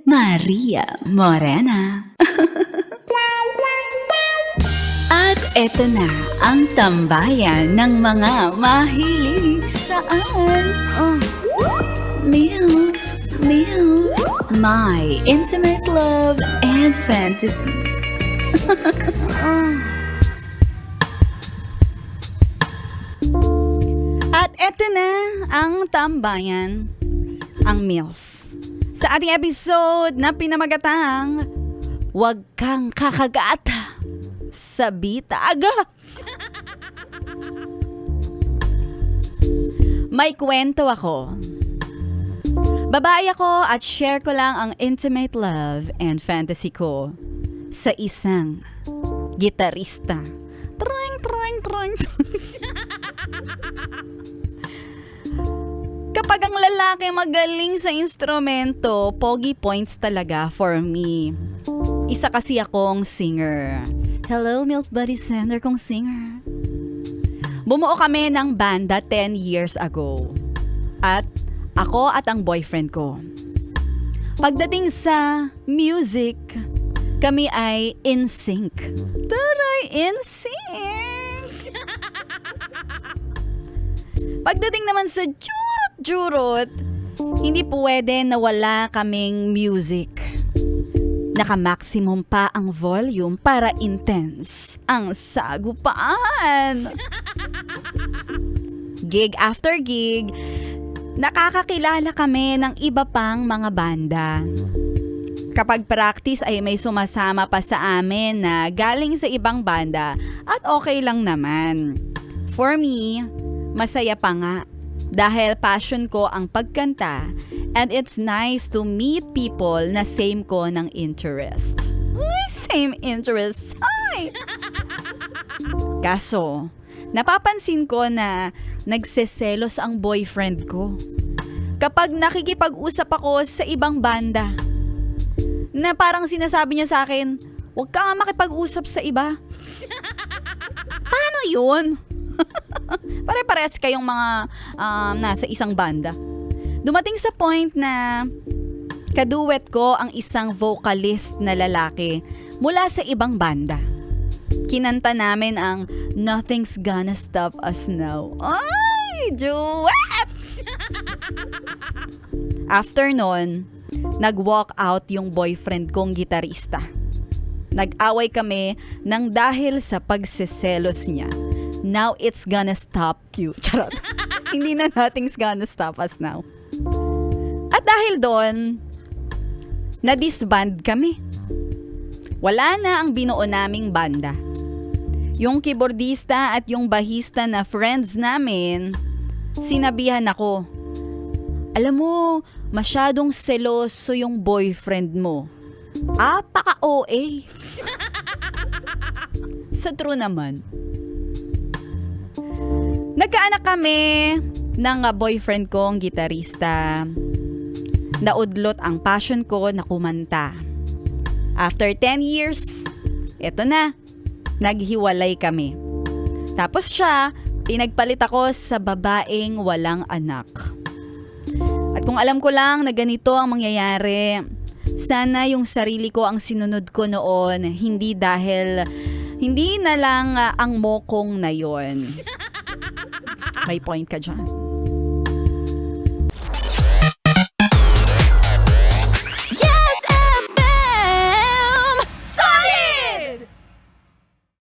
Maria Morena. At eto na ang tambayan ng mga mahilig saan. MILF, My Intimate Love and Fantasies. At eto na ang tambayan, ang MILF. Sa ating episode na pinamagatang, Huwag Kang Kakagat sa Bitag. May kwento ako. Babae ako at share ko lang ang intimate love and fantasy ko sa isang gitarista. Trang, trang, trang. Kapag ang lalaki magaling sa instrumento, pogi points talaga for me. Isa kasi akong singer. Hello, MILF Buddy Sender kong singer. Bumuo kami ng banda 10 years ago. At ako at ang boyfriend ko. Pagdating sa music, kami ay in sync. Taray, in sync! Pagdating naman sa jurot, hindi pwede na wala kaming music. Naka-maximum pa ang volume para intense ang sagupaan. Gig after gig, nakakakilala kami ng iba pang mga banda. Kapag practice ay may sumasama pa sa amin na galing sa ibang banda at okay lang naman. For me, masaya pa nga dahil passion ko ang pagkanta and it's nice to meet people na same ko ng interest. Same interest. Ay! Kaso, napapansin ko na nagseselos ang boyfriend ko kapag nakikipag-usap ako sa ibang banda. Na parang sinasabi niya sa akin, huwag ka nga makipag-usap sa iba. Paano yun? Pare-pares kayong mga nasa isang banda. Dumating sa point na kaduet ko ang isang vocalist na lalaki mula sa ibang banda. Kinanta namin ang Nothing's Gonna Stop Us Now. Ay, duet! After nun, nag-walk out yung boyfriend kong gitarista. Nag-away kami nang dahil sa pagseselos niya. Now it's gonna stop you. Charot. Hindi na nothing's gonna stop us now. At dahil doon, na-disband kami. Wala na ang binuo naming banda. Yung keyboardista at yung bahista na friends namin, sinabihan ako, alam mo, masyadong seloso yung boyfriend mo. Paka-OA. Sa true naman. Nagkaanak kami ng boyfriend kong gitarista. Naudlot ang passion ko na kumanta. After 10 years, eto na, naghiwalay kami. Tapos siya, pinagpalit ako sa babaeng walang anak. At kung alam ko lang na ganito ang mangyayari, sana yung sarili ko ang sinunod ko noon, hindi na lang ang mokong na yon. May point ka dyan.